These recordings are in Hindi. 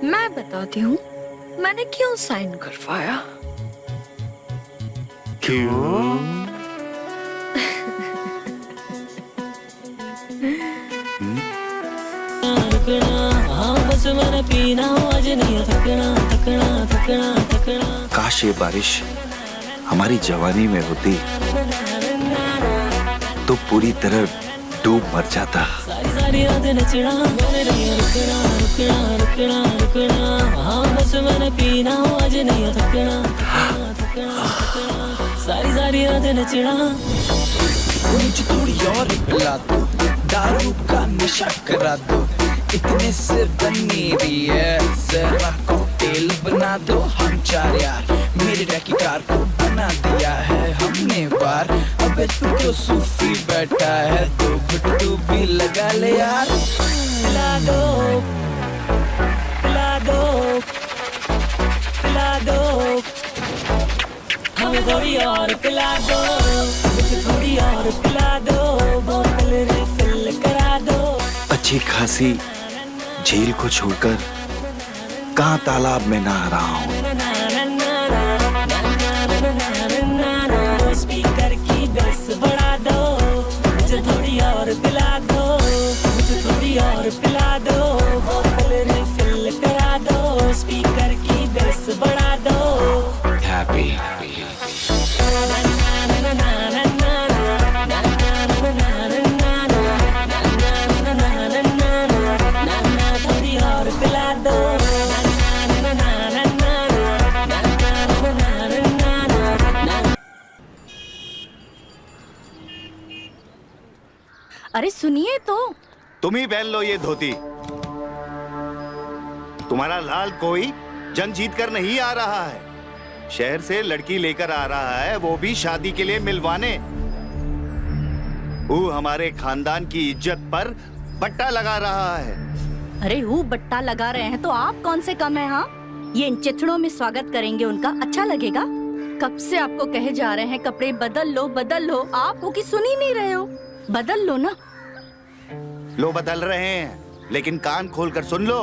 मैं बताती हूँ मैंने क्यों साइन करवाया। क्यों? काश ये बारिश हमारी जवानी में होती तो पूरी तरह डूब मर जाता। सारी रात नचना मुझे थोड़ी और पिला दो, दारू का नशा करा दो, इतने से बनी रही है, जरा कॉकटेल बना दो। हम चार यार मेरे रैकी कार को बना दिया है हमने बार, अबे तू तो सूफी बैठा है, दो घुट तू भी लगा ले यार। पिला दो पिला दो पिला दो, हमें थोड़ी और पिला दो, मुझे थोड़ी और पिला दो, बोतल रिफिल करा दो। अच्छी खासी झील को छोड़कर कहाँ तालाब में नहा रहा हूँ। स्पीकर की बेस बढ़ा दो, मुझे थोड़ी और पिला दो, मुझे थोड़ी और पिला दो, बोतल रिफिल करा दो, स्पीकर की बेस बढ़ा दो। हैप्पी थोड़ी और पिला दो। अरे सुनिए तो। तुम ही पहन लो ये धोती। तुम्हारा लाल कोई जंग जीत कर नहीं आ रहा है, शहर से लड़की लेकर आ रहा है, वो भी शादी के लिए मिलवाने। वो हमारे खानदान की इज्जत पर बट्टा लगा रहा है। अरे वो बट्टा लगा रहे हैं तो आप कौन से कम है? हाँ, ये इन चिथड़ों में स्वागत करेंगे उनका, अच्छा लगेगा? कब से आपको कहे जा रहे हैं कपड़े बदल लो बदल लो, आप हो कि सुन ही नहीं रहे हो? बदल लो ना। लो बदल रहे हैं, लेकिन कान खोलकर सुन लो,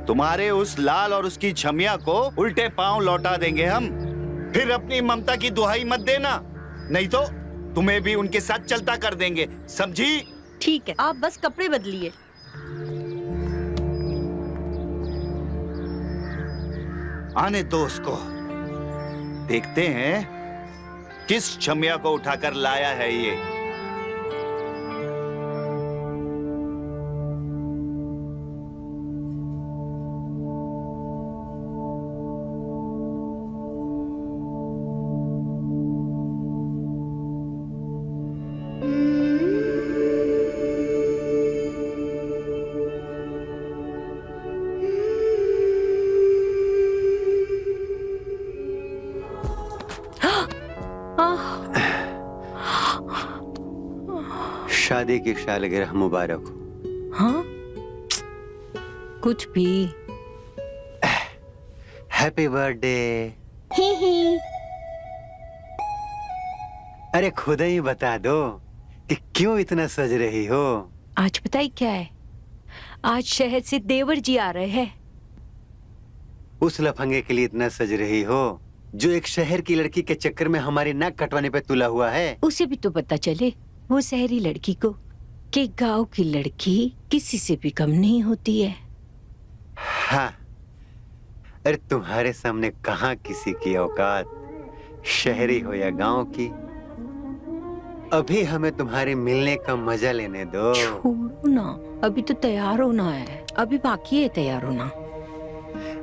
तुम्हारे उस लाल और उसकी छमिया को उल्टे पांव लौटा देंगे हम। फिर अपनी ममता की दुहाई मत देना, नहीं तो तुम्हें भी उनके साथ चलता कर देंगे, समझी? ठीक है, आप बस कपड़े बदलिए। आने दो उसको, देखते हैं किस छमिया को उठाकर लाया है ये। शादी की सालगिरह मुबारक हो। हाँ, कुछ भी। Happy birthday. अरे खुद ही बता दो कि क्यों इतना सज रही हो। आज पता ही क्या है, आज शहर से देवर जी आ रहे हैं। उस लफंगे के लिए इतना सज रही हो जो एक शहर की लड़की के चक्कर में हमारी नाक कटवाने पे तुला हुआ है। उसे भी तो पता चले वो शहरी लड़की को कि गांव की लड़की किसी से भी कम नहीं होती है। हाँ, अरे तुम्हारे सामने कहाँ किसी की औकात, शहरी हो या गांव की। अभी हमें तुम्हारे मिलने का मजा लेने दो। छोड़ो ना, अभी तो तैयार होना है, अभी बाकी है तैयार होना।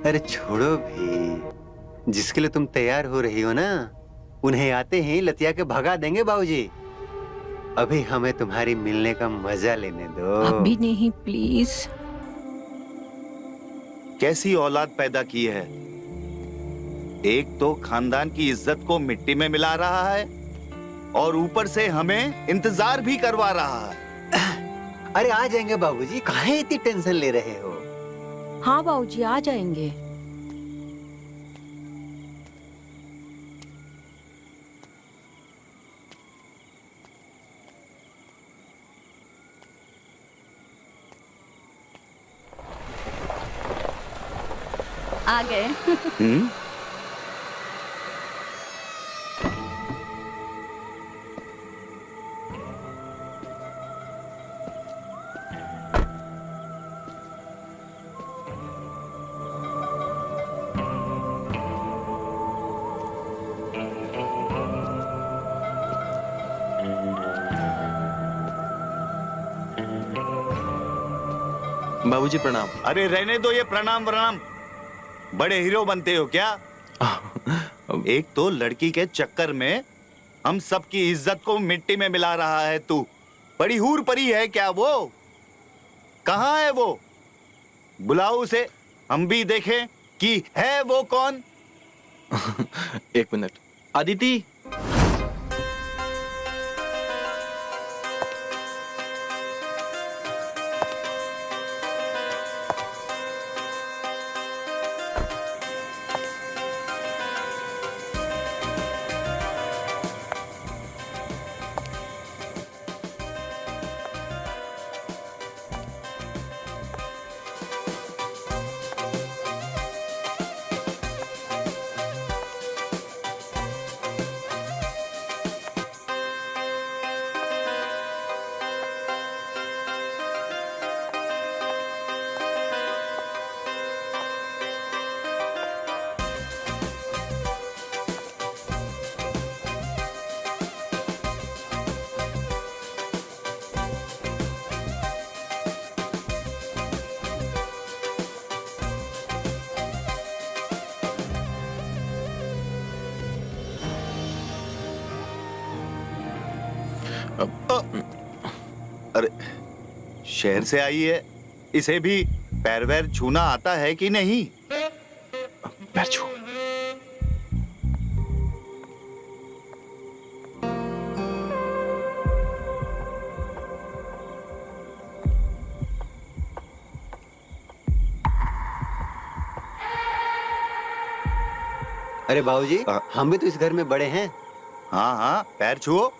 अरे छोड़ो भी, जिसके लिए तुम तैयार हो रही हो ना, उन्हें आते ही लतिया के भगा देंगे बाबूजी। अभी हमें तुम्हारी मिलने का मजा लेने दो। अभी नहीं प्लीज। कैसी औलाद पैदा की है, एक तो खानदान की इज्जत को मिट्टी में मिला रहा है और ऊपर से हमें इंतजार भी करवा रहा है। अरे आ जाएंगे बाबूजी, काहे इतनी टेंशन ले रहे हो? हाँ बाबूजी आ जाएंगे। आ गए। हम्म? बाबूजी प्रणाम। अरे रहने दो ये प्रणाम वरनाम। बड़े हीरो बनते हो क्या? एक तो लड़की के चक्कर में हम सबकी इज्जत को मिट्टी में मिला रहा है तू। बड़ी हूर परी है क्या वो? कहाँ है वो? बुलाओ उसे, हम भी देखें कि है वो कौन। एक मिनट। अदिति, अरे शहर से आई है, इसे भी पैर वैर छूना आता है कि नहीं? पैर छू। अरे बाबूजी, हाँ। हम भी तो इस घर में बड़े हैं। हाँ हाँ, पैर छुओ।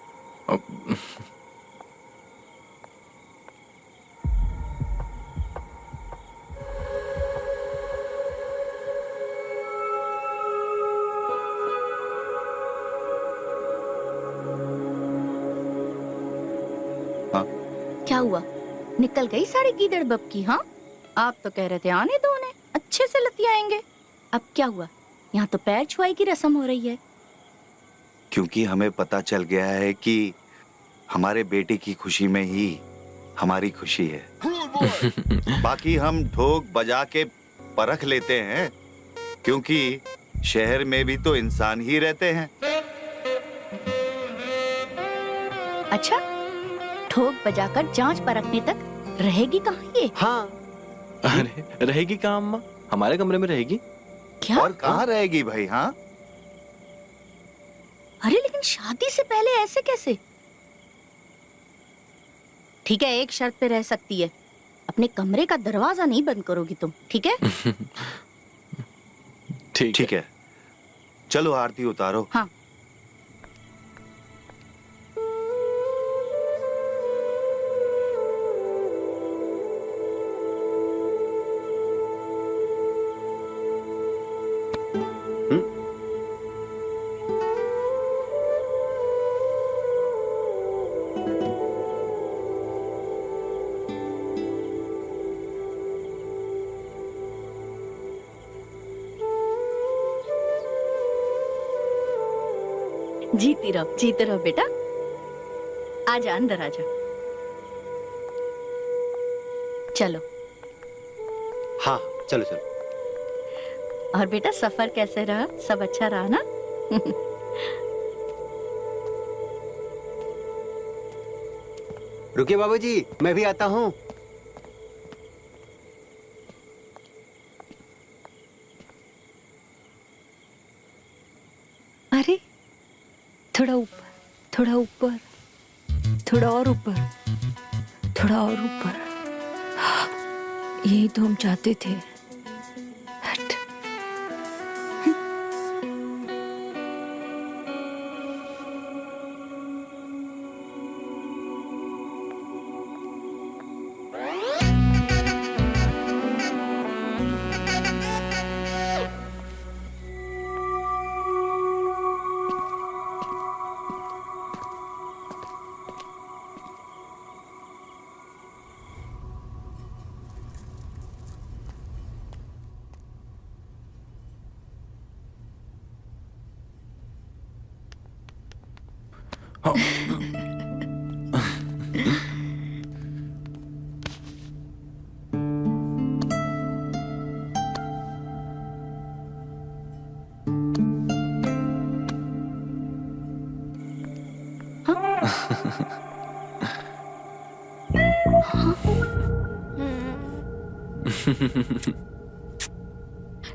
क्या हुआ? निकल गई साड़ी गीदड़ बब की? हाँ, आप तो कह रहे थे आने दो उन्हें, अच्छे से लतियाएंगे। अब क्या हुआ? यहाँ तो पैर छुआई की रस्म हो रही है। क्योंकि हमें पता चल गया है कि हमारे बेटे की खुशी में ही हमारी खुशी है। बाकी हम ढोक बजा के परख लेते हैं, क्योंकि शहर में भी तो इंसान ही रहते हैं। अच्छा, ठोक बजाकर जांच परखने तक रहेगी कहाँ ये? हाँ, अरे रहेगी कहाँ अम्मा? हमारे कमरे में रहेगी। क्या? और कहाँ रहेगी भाई? हाँ, अरे लेकिन शादी से पहले ऐसे कैसे? ठीक है, एक शर्त पे रह सकती है, अपने कमरे का दरवाजा नहीं बंद करोगी तुम, ठीक है? ठीक है। चलो आरती उतारो। हाँ। जीते रहो बेटा। आजा, अंदर आजा। चलो। हाँ, चलो चलो। और बेटा सफर कैसे रहा? सब अच्छा रहा ना? रुकिए बाबूजी, मैं भी आता हूँ। अरे थोड़ा ऊपर, थोड़ा ऊपर, थोड़ा और ऊपर, थोड़ा और ऊपर। यही तो हम चाहते थे। हट।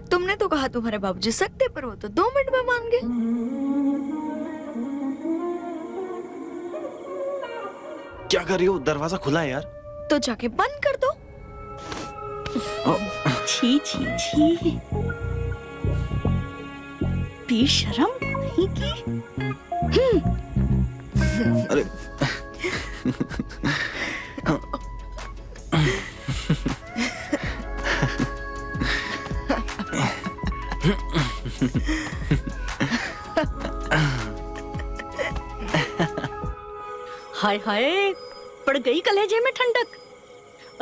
तुमने तो कहा तुम्हारे बाबूजी सकते, पर वो तो 2 मिनट में मान गए। क्या कर रही हो? दरवाजा खुला है यार। तो जाके बंद कर दो। छी छी छी, बेशरम नहीं की। अरे हाय हाय, पड़ गई कलेजे में ठंडक।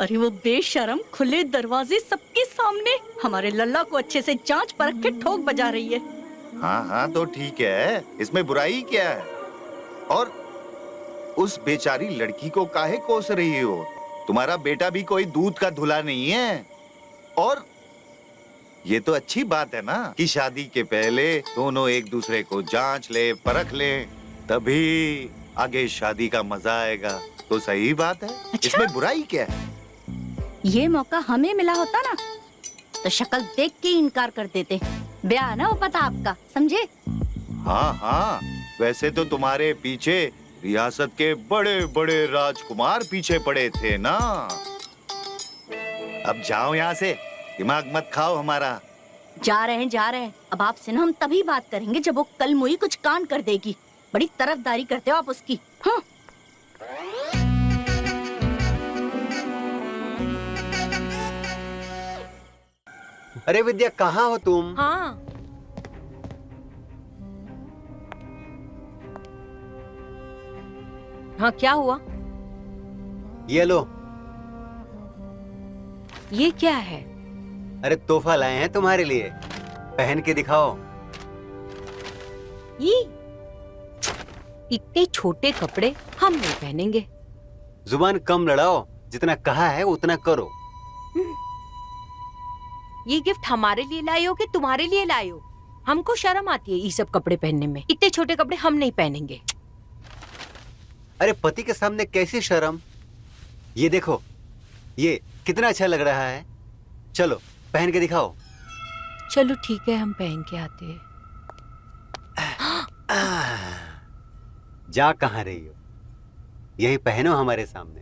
अरे वो बेशरम खुले दरवाजे सबके सामने हमारे लल्ला को अच्छे से जांच परख के ठोक बजा रही है। हाँ हाँ तो ठीक है, इसमें बुराई क्या है? और उस बेचारी लड़की को काहे कोस रही हो? तुम्हारा बेटा भी कोई दूध का धुला नहीं है। और ये तो अच्छी बात है ना कि शादी के पहले दोनों एक दूसरे को जांच ले, परख ले, तभी आगे शादी का मजा आएगा। तो सही बात है। अच्छा? इसमें बुराई क्या है? ये मौका हमें मिला होता ना तो शक्ल देख के इनकार कर देते। ब्याह ना हो पता आपका, समझे? हाँ हाँ, वैसे तो तुम्हारे पीछे रियासत के बड़े बड़े राजकुमार पीछे पड़े थे ना। अब जाओ यहाँ से, दिमाग मत खाओ हमारा। जा रहे हैं। अब आपसे ना हम तभी बात करेंगे जब वो कल मुई कुछ कांड कर देगी। बड़ी तरफदारी करते हो आप उसकी। हाँ। अरे विद्या, कहाँ हो तुम? हाँ, हाँ क्या हुआ? ये लो। ये क्या है? अरे तोहफा लाए हैं तुम्हारे लिए, पहन के दिखाओ। ये इतने छोटे कपड़े हम नहीं पहनेंगे। जुबान कम लड़ाओ, जितना कहा है उतना करो। ये गिफ्ट हमारे लिए लाए हो कि तुम्हारे लिए लाए हो? हमको शर्म आती है ये सब कपड़े पहनने में। इतने छोटे कपड़े हम नहीं पहनेंगे। अरे पति के सामने कैसी शर्म? ये देखो, ये कितना अच्छा लग रहा है। चलो पहन के दिखाओ। चलो ठीक है, हम पहन के आते हैं। जा कहाँ रही हो? यही पहनो हमारे सामने।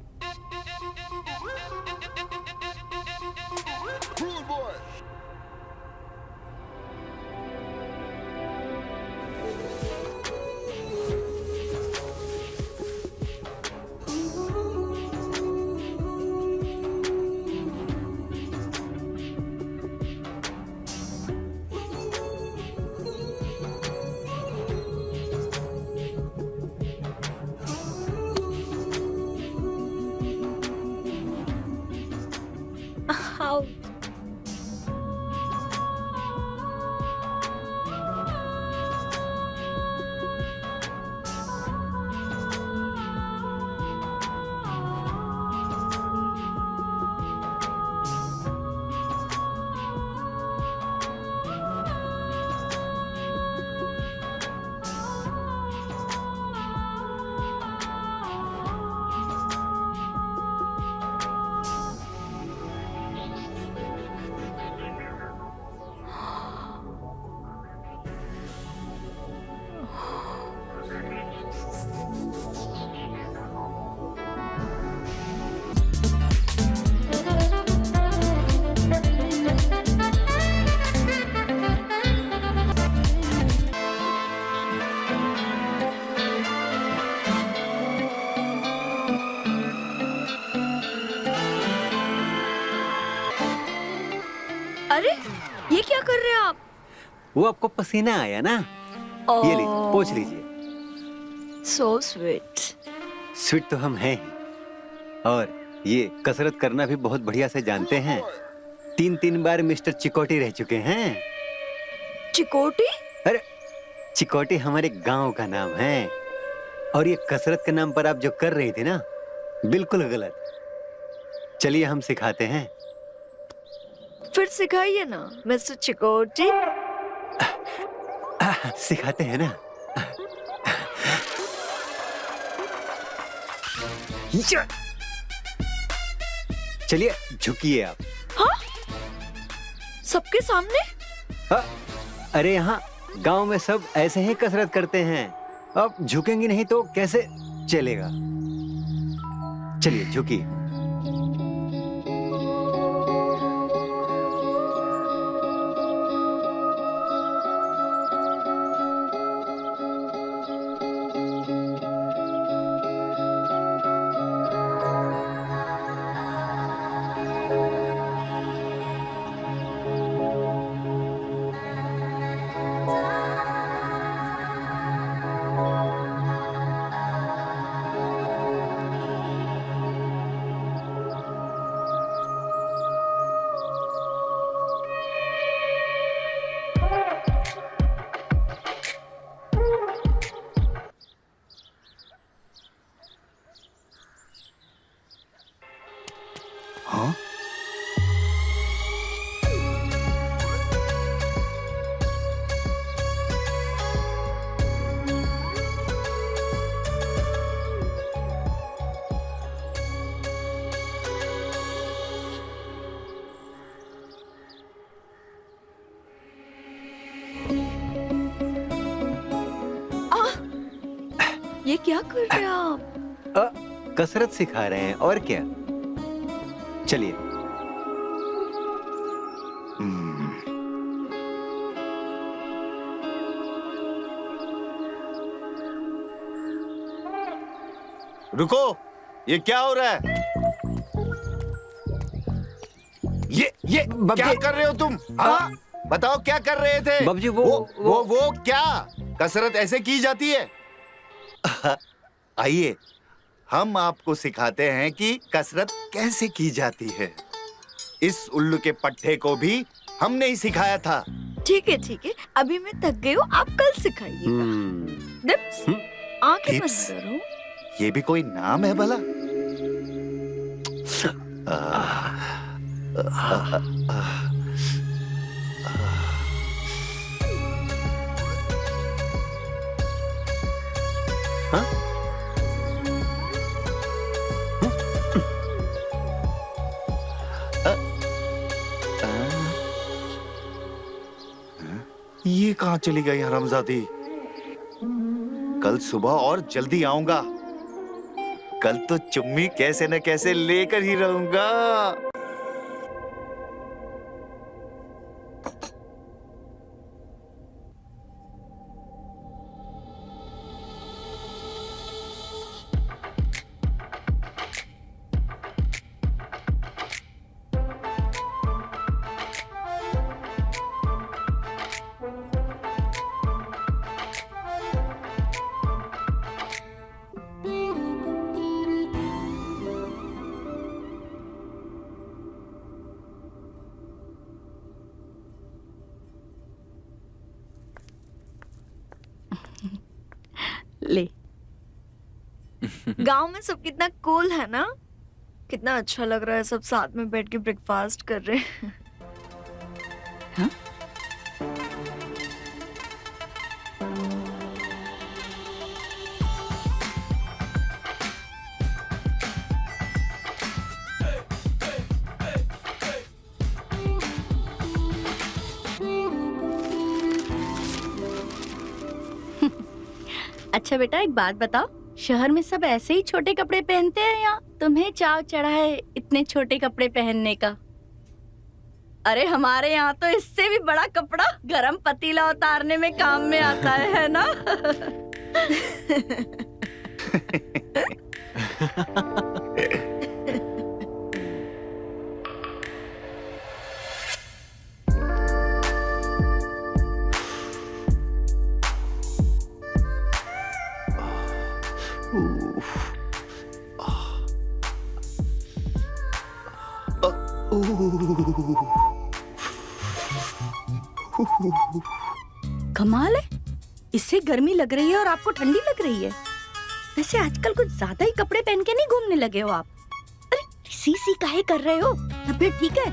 अरे ये क्या कर रहे हैं आप? वो आपको पसीना आया ना, ये लीजिए, पोंछ लीजिए। So sweet. स्वीट तो हम हैं ही, और ये कसरत करना भी बहुत बढ़िया से जानते हैं। 3 बार मिस्टर चिकोटी रह चुके हैं। चिकोटी? अरे चिकोटी हमारे गांव का नाम है। और ये कसरत के नाम पर आप जो कर रही थी ना, बिल्कुल गलत। चलिए हम सिखाते हैं। फिर सिखाइए ना मिस्टर चिकोटी। सिखाते हैं ना। या! चलिए झुकिए आप। सबके सामने? हाँ, अरे यहाँ गांव में सब ऐसे ही कसरत करते हैं। अब झुकेंगी नहीं तो कैसे चलेगा। चलिए झुकिए। हाँ? ये क्या कर रहे हैं आप? कसरत सिखा रहे हैं और क्या। चलिए। रुको, ये क्या हो रहा है? ये क्या कर रहे हो तुम? हाँ? बताओ क्या कर रहे थे? बाबूजी वो क्या कसरत ऐसे की जाती है? आइए हम आपको सिखाते हैं कि कसरत कैसे की जाती है। इस उल्लू के पट्टे को भी हमने ही सिखाया था। ठीक है, अभी मैं थक गई हूँ, आप कल सिखाइएगा। डिप्स, आंखें बंद डिप्स? करो। ये भी कोई नाम है भला? ये कहाँ चली गई हरामजादी? कल सुबह और जल्दी आऊंगा। कल तो चुम्मी कैसे न कैसे लेकर ही रहूंगा। ले। गांव में सब कितना कूल है ना, कितना अच्छा लग रहा है। सब साथ में बैठ के ब्रेकफास्ट कर रहे हैं। अच्छा बेटा, एक बात बताओ, शहर में सब ऐसे ही छोटे कपड़े पहनते हैं या तुम्हें चाव चढ़ा है इतने छोटे कपड़े पहनने का? अरे हमारे यहाँ तो इससे भी बड़ा कपड़ा गरम पतीला उतारने में काम में आता है ना? कमाल है, इससे गर्मी लग रही है और आपको ठंडी लग रही है। वैसे आजकल कुछ ज्यादा ही कपड़े पहन के नहीं घूमने लगे हो आप? अरे सी सी काहे कर रहे हो? तबीयत ठीक है?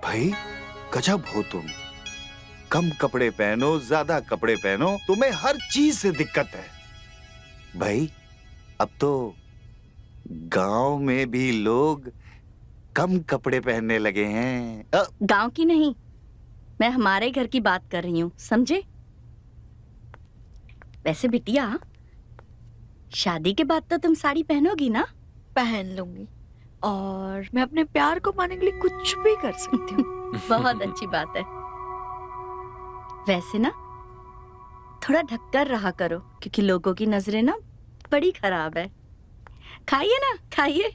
भाई गजब हो तुम। कम कपड़े पहनो, ज्यादा कपड़े पहनो, तुम्हें हर चीज से दिक्कत है। भाई अब तो गांव में भी लोग कम कपड़े पहनने लगे हैं। गांव की नहीं, मैं हमारे घर की बात कर रही हूँ, समझे? वैसे बिटिया, शादी के बाद तो तुम साड़ी पहनोगी ना? पहन लूंगी, और मैं अपने प्यार को पाने के लिए कुछ भी कर सकती हूँ। बहुत अच्छी बात है। वैसे ना थोड़ा ढककर रहा करो, क्योंकि लोगों की नजरें ना बड़ी खराब है। खाइए ना, खाइए।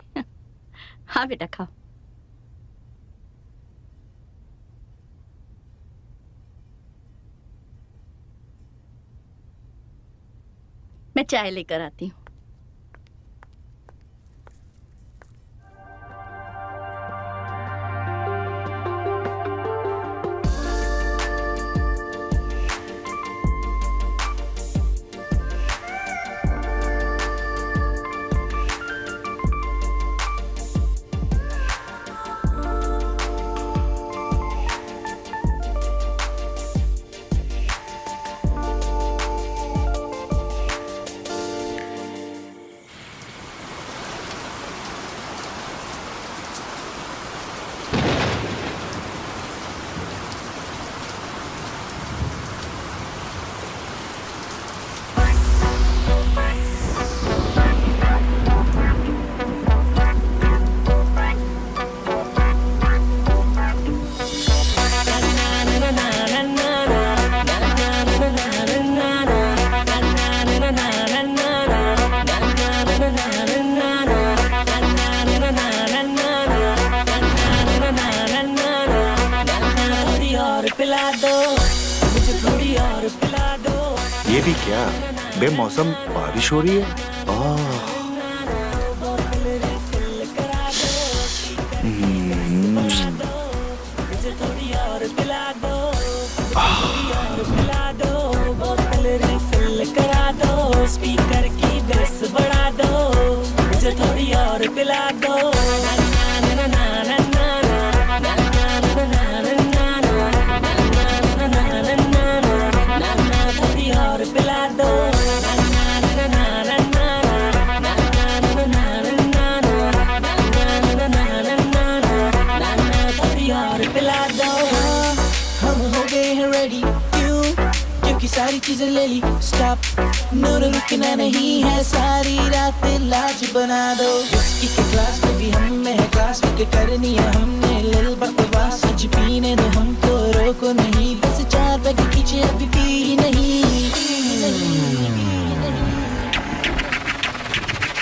हाँ बेटा खाओ। मैं चाय लेकर आती हूँ। ये भी क्या, बेमौसम बारिश हो रही है। स्पीकर की बेस बढ़ा दो, मुझे थोड़ी और पिला दो। थोड़ी और पिला दो। थोड़ी और पिला दो। हम हो गए हैं रेडी, क्यों? क्योंकि सारी चीजें ले ली। स्टॉप, नो रुकना नहीं है, सारी रात लाज बना दो। विस्की के ग्लास में भी हम में है क्लास, में करनी है हमने लिल बकवास। सच पीने दो हमको, रोको नहीं, बस 4 पैक खींचे अभी पी नहीं।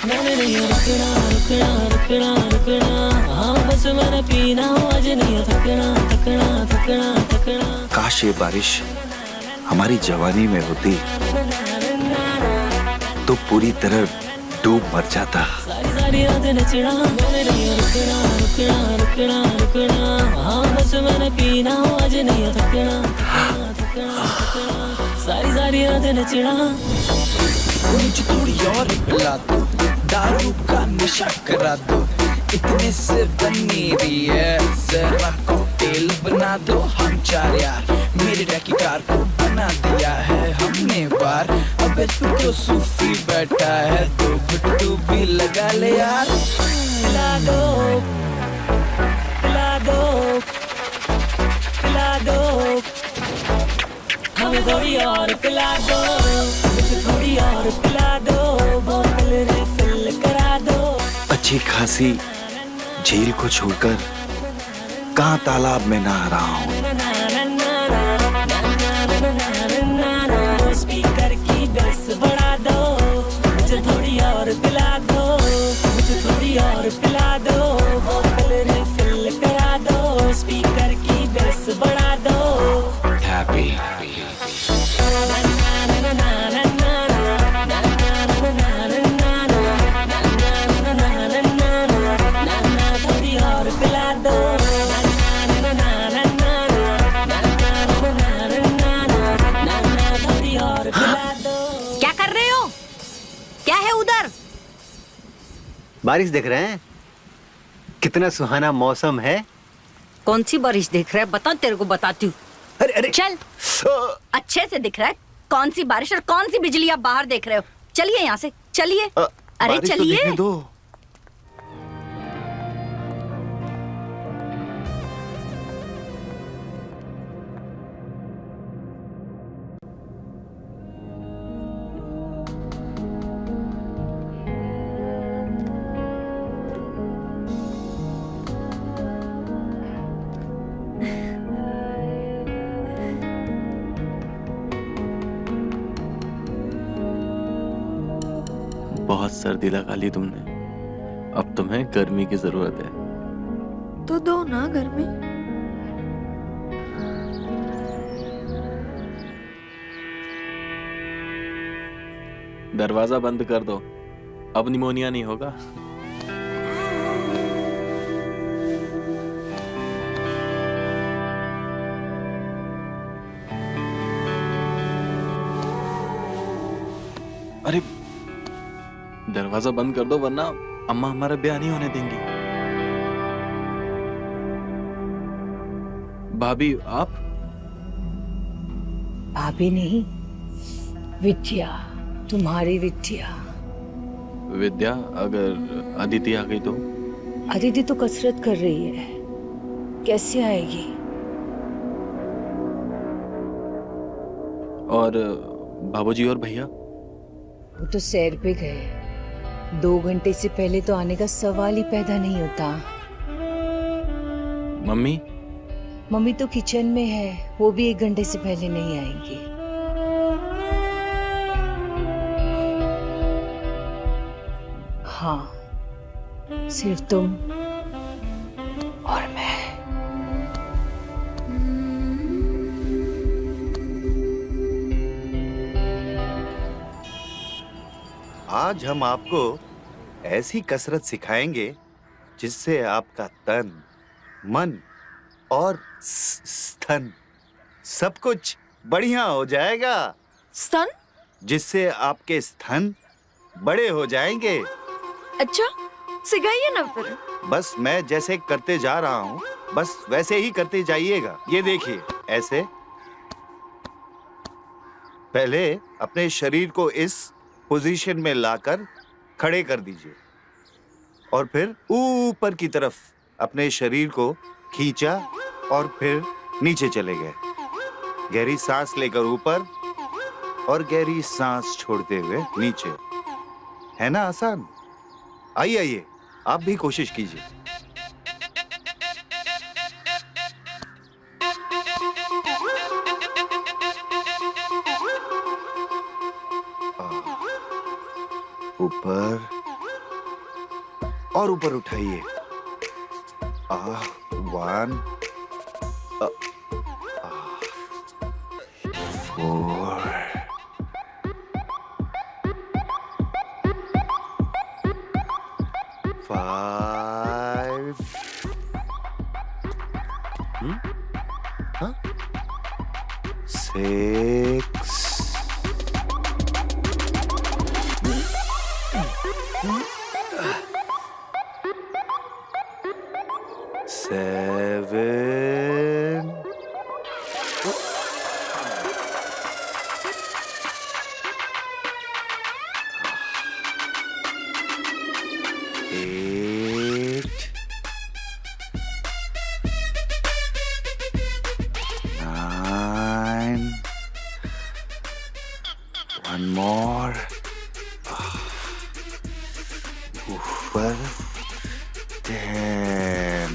नहीं रुकना रुकना रुकना रुकना, हाँ बस मैंने पीना हो, आज नहीं थकना थकना थकना थकना। काश ये बारिश हमारी जवानी में होती तो पूरी तरह डूब मर जाता। सारी रात नचना, नहीं रुकना रुकना रुकना रुकना, हाँ बस मैंने पीना हो, आज नहीं थकना थकना थकना थकना। सारी रात नचना। मुझे थोड़ी और पिला दो, दारू का नशा करा दो, इतने से बनी रही है, जरा कॉकटेल बना दो। हम 4 यार मेरे डैकी कार को बना दिया है हमने बार। अबे तू तो सूफी बैठा है, तो गुट्टू भी लगा ले यार। पिला दो पिला दो पिला दो, हमें थोड़ी और पिला दो, मुझे थोड़ी और पिला दो, बोतल रिफिल करा दो। अच्छी खासी झील को छोड़कर कहाँ तालाब में नहा रहा हूँ। स्पीकर की बेस बढ़ा दो, मुझे थोड़ी और पिला दो, मुझे थोड़ी और पिला दो, बोतल रिफिल करा दो। स्पीकर की बेस बढ़ा दो। हैप्पी थोड़ी और पिला दो। क्या कर रहे हो? बारिश देख रहे हैं? कितना सुहाना मौसम है। कौन सी बारिश देख रहा है? बता, तेरे को बताती हूँ। अरे अरे चल। अच्छे से दिख रहा है कौन सी बारिश और कौन सी बिजली आप बाहर देख रहे हो। चलिए यहाँ से, चलिए। अरे बारिश तो चलिए। देखने दो। बहुत सर्दी लगा ली तुमने, अब तुम्हें गर्मी की जरूरत है। तो दो ना घर में। दरवाजा बंद कर दो, अब निमोनिया नहीं होगा। अरे दरवाजा बंद कर दो वरना अम्मा हमारा ब्याह नहीं होने देंगी। भाभी आप? भाभी नहीं, विद्या, तुम्हारी विद्या। विद्या, अगर अदिति आ गई तो? अदिति तो कसरत कर रही है, कैसे आएगी? और बाबूजी और भैया? वो तो सैर पे गए, 2 घंटे से पहले तो आने का सवाल ही पैदा नहीं होता। मम्मी? मम्मी तो किचन में है, वो भी 1 घंटे से पहले नहीं आएंगी। हाँ, सिर्फ तुम और मैं। आज हम आपको ऐसी कसरत सिखाएंगे जिससे आपका तन, मन और स्तन सब कुछ बढ़िया हो जाएगा। स्तन? जिससे आपके स्तन बड़े हो जाएंगे। अच्छा, सिखाइए ना फिर। बस मैं जैसे करते जा रहा हूँ, बस वैसे ही करते जाइएगा। ये देखिए, ऐसे। पहले अपने शरीर को इस पोजीशन में लाकर खड़े कर दीजिए और फिर ऊपर की तरफ अपने शरीर को खींचा और फिर नीचे चले गए। गहरी सांस लेकर ऊपर और गहरी सांस छोड़ते हुए नीचे। है ना आसान? आइए आइए, आप भी कोशिश कीजिए। ऊपर और ऊपर उठाइए। 1 4 5 6 7 8 9 1 more ऊपर 10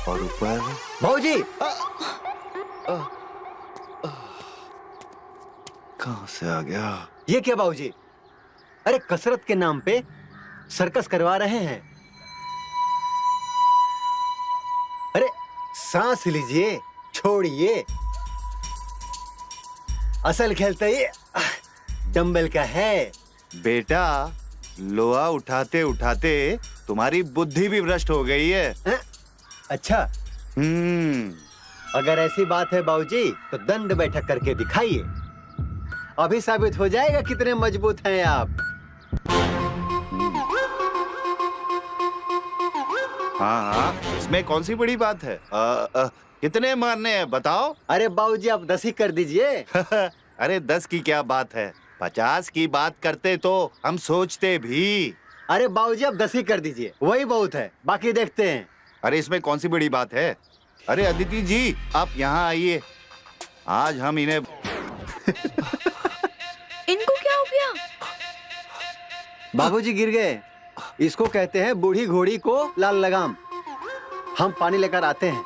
और ऊपर। भाऊजी, कहाँ से आ गया? ये क्या भाऊजी? अरे कसरत के नाम पे सर्कस करवा रहे हैं। अरे सांस लीजिए, छोड़िए। असल खेल तो ये डंबल का है। बेटा, लोहा उठाते उठाते तुम्हारी बुद्धि भी भ्रष्ट हो गई है। अच्छा, अगर ऐसी बात है बाबूजी तो दंड बैठक करके दिखाइए, अभी साबित हो जाएगा कितने मजबूत हैं आप। हाँ हाँ, इसमें कौन सी बड़ी बात है? कितने मारने हैं बताओ? अरे बाबूजी आप 10 ही कर दीजिए। अरे 10 की क्या बात है, 50 की बात करते तो हम सोचते भी। अरे बाबूजी आप 10 ही कर दीजिए, वही बहुत है, बाकी देखते हैं। अरे इसमें कौन सी बड़ी बात है? अरे अदिति जी आप यहाँ आइए, आज हम इन्हें इनको क्या हो गया? बाबूजी गिर गए। इसको कहते हैं बूढ़ी घोड़ी को लाल लगाम। हम पानी लेकर आते हैं।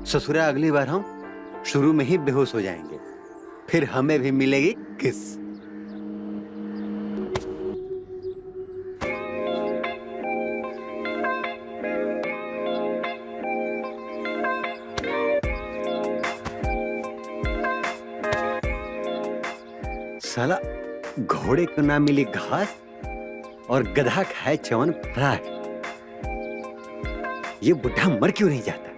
ससुरा अगली बार हम शुरू में ही बेहोश हो जाएंगे, फिर हमें भी मिलेगी किस। साला घोड़े को ना मिली घास और गधा खाए चवन प्राण। ये बुढ़ा मर क्यों नहीं जाता?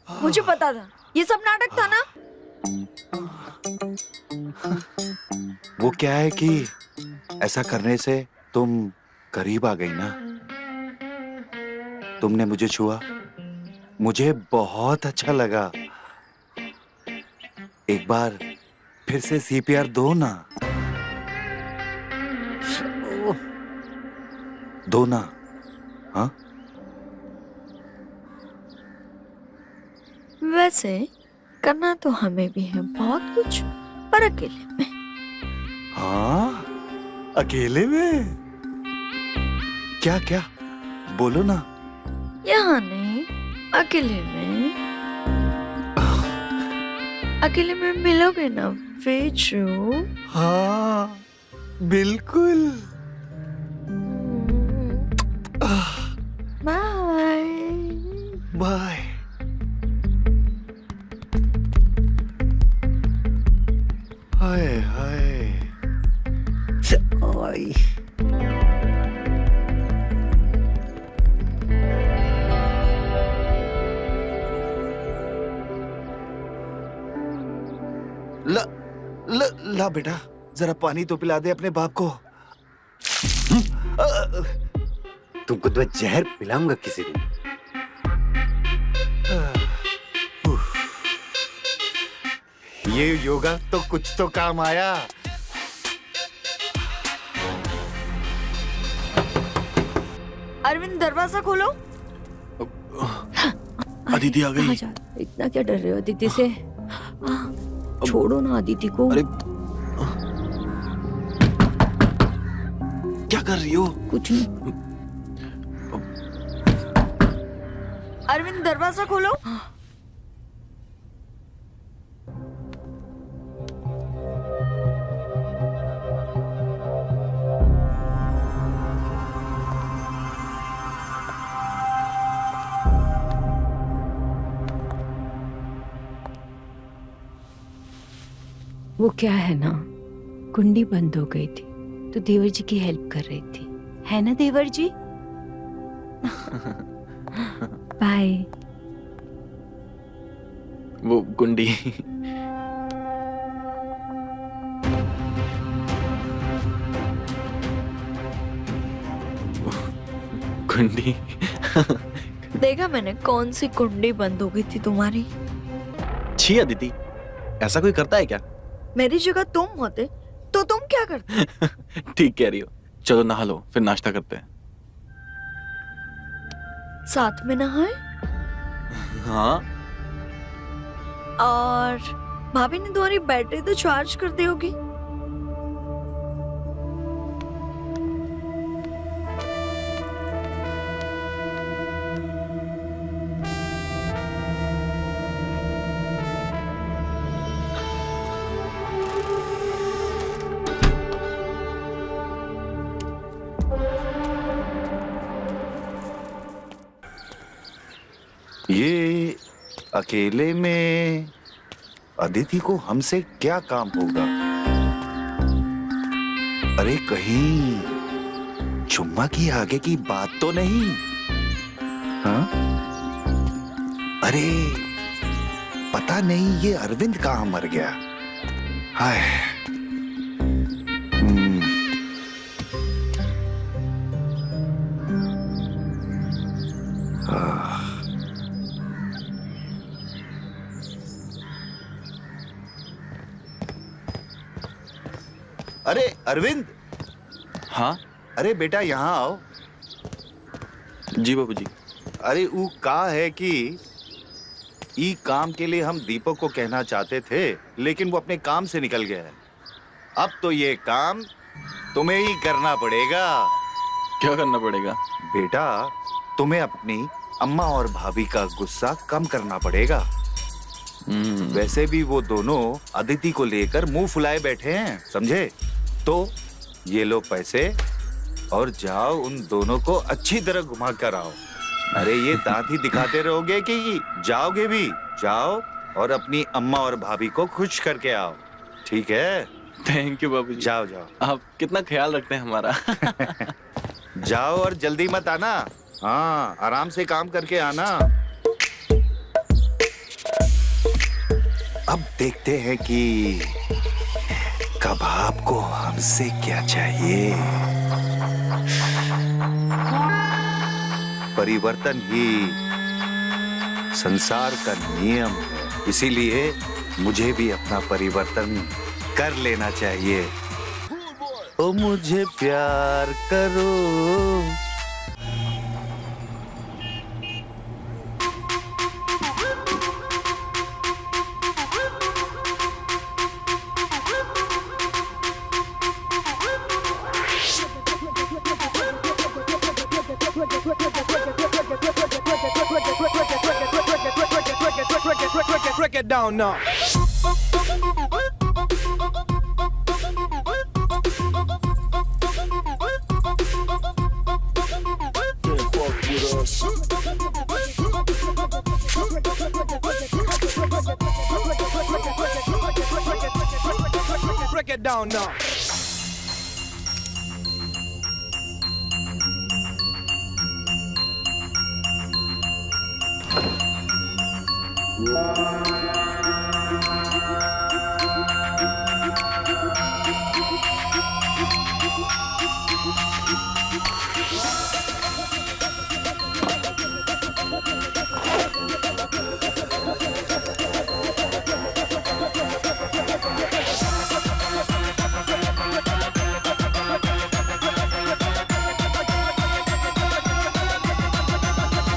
मुझे पता था ये सब नाटक था ना। वो क्या है कि ऐसा करने से तुम करीब आ गई ना। तुमने मुझे छुआ, मुझे बहुत अच्छा लगा। एक बार फिर से CPR दो ना, दो ना। हाँ वैसे करना तो हमें भी है बहुत कुछ, पर अकेले में। हाँ अकेले में क्या क्या बोलो ना। यहाँ नहीं, अकेले में। अकेले में मिलोगे ना वेजू? हाँ बिल्कुल। Bye bye. हाय हाय। ला बेटा, जरा पानी तो पिला दे अपने बाप को। तुमको तो जहर पिलाऊंगा किसी दिन। ये योगा तो कुछ तो काम आया। अरविंद दरवाजा खोलो। अदिति आ गई। इतना क्या डर रहे हो अदिति से? छोड़ो ना अदिति को। अरे क्या कर रही हो? कुछ नहीं। अरविंद दरवाजा खोलो। वो क्या है ना, कुंडी बंद हो गई थी तो देवर जी की हेल्प कर रही थी, है ना देवर जी? बाय। वो कुंडी कुंडी देखा मैंने कौन सी कुंडी बंद हो गई थी तुम्हारी। छी अदिति, ऐसा कोई करता है क्या? मेरी जगह तुम होते तो तुम क्या करते? ठीक कह रही हो। चलो नहा लो, फिर नाश्ता करते हैं। साथ में नहाए? हाँ और भाभी ने तुम्हारी बैटरी तो चार्ज कर दी होगी। ये अकेले में अदिति को हमसे क्या काम होगा? अरे कहीं चुम्मा की आगे की बात तो नहीं? हाँ? अरे पता नहीं ये अरविंद कहाँ मर गया। हाय। अरे अरविंद, हाँ अरे बेटा यहाँ आओ। जी बाबूजी। अरे वो का है कि ई काम के लिए हम दीपक को कहना चाहते थे, लेकिन वो अपने काम से निकल गया है। अब तो ये काम तुम्हें ही करना पड़ेगा। क्या करना पड़ेगा? बेटा तुम्हें अपनी अम्मा और भाभी का गुस्सा कम करना पड़ेगा। वैसे भी वो दोनों अदिति को लेकर मुंह फुलाए बैठे हैं, समझे? तो ये लो पैसे और जाओ उन दोनों को अच्छी तरह घुमा कर आओ। अरे ये दांत ही दिखाते रहोगे कि जाओगे भी? जाओ और अपनी अम्मा और भाभी को खुश करके आओ, ठीक है? थैंक यू बाबूजी। जाओ जाओ। आप कितना ख्याल रखते हैं हमारा। जाओ और जल्दी मत आना। हाँ, आराम से काम करके आना। अब देखते हैं कि कबाब को हमसे क्या चाहिए। परिवर्तन ही संसार का नियम है, इसीलिए मुझे भी अपना परिवर्तन कर लेना चाहिए। ओ मुझे प्यार करो। Break it down now. Break it down now.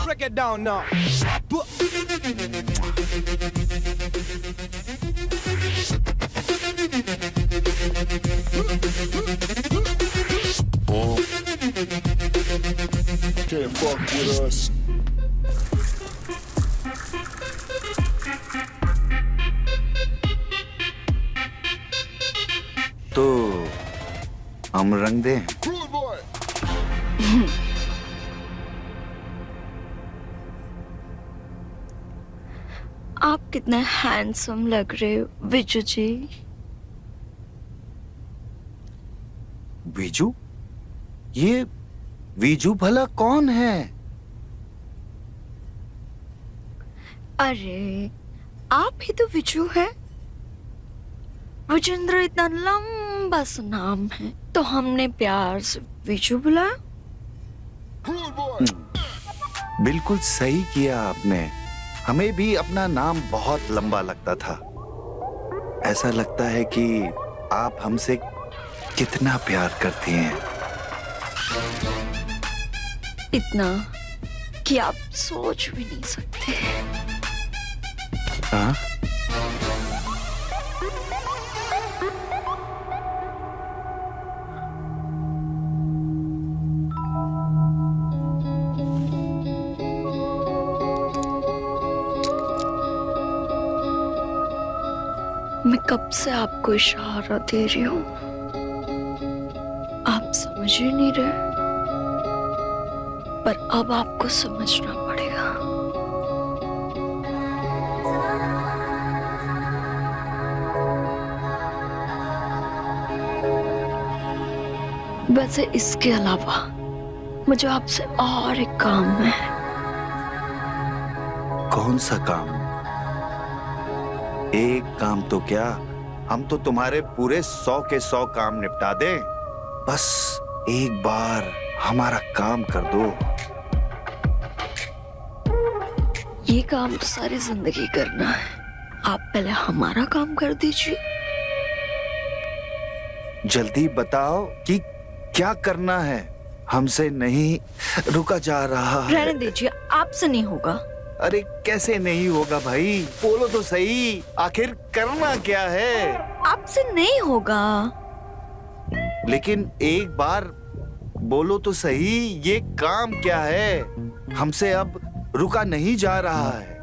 Break it down now. Can't fuck with us. तो हम रंग दें। Rude boy. आप कितने हैंडसम लग रहे हो विजू जी। वीजू? ये वीजू भला कौन है? अरे आप ही तो विजू है। विजेंद्र इतना लंबा सा नाम है, तो हमने प्यार से विजू बुलाया। Rude boy. बिल्कुल सही किया आपने। हमें भी अपना नाम बहुत लंबा लगता था। ऐसा लगता है कि आप हमसे कितना प्यार करती हैं। इतना कि आप सोच भी नहीं सकते। हाँ? मैं कब से आपको इशारा दे रही हूँ, आप समझ ही नहीं रहे, पर अब आपको समझना पड़ेगा। वैसे इसके अलावा मुझे आपसे और एक काम है। कौन सा काम? एक काम तो क्या, हम तो तुम्हारे पूरे 100 के 100 काम निपटा दें। बस एक बार हमारा काम कर दो। ये काम तो सारी जिंदगी करना है, आप पहले हमारा काम कर दीजिए। जल्दी बताओ कि क्या करना है, हमसे नहीं रुका जा रहा है। रहने दीजिए, आपसे नहीं होगा। अरे कैसे नहीं होगा भाई, बोलो तो सही, आखिर करना क्या है? आपसे नहीं होगा। लेकिन एक बार बोलो तो सही, ये काम क्या है? हमसे अब रुका नहीं जा रहा है।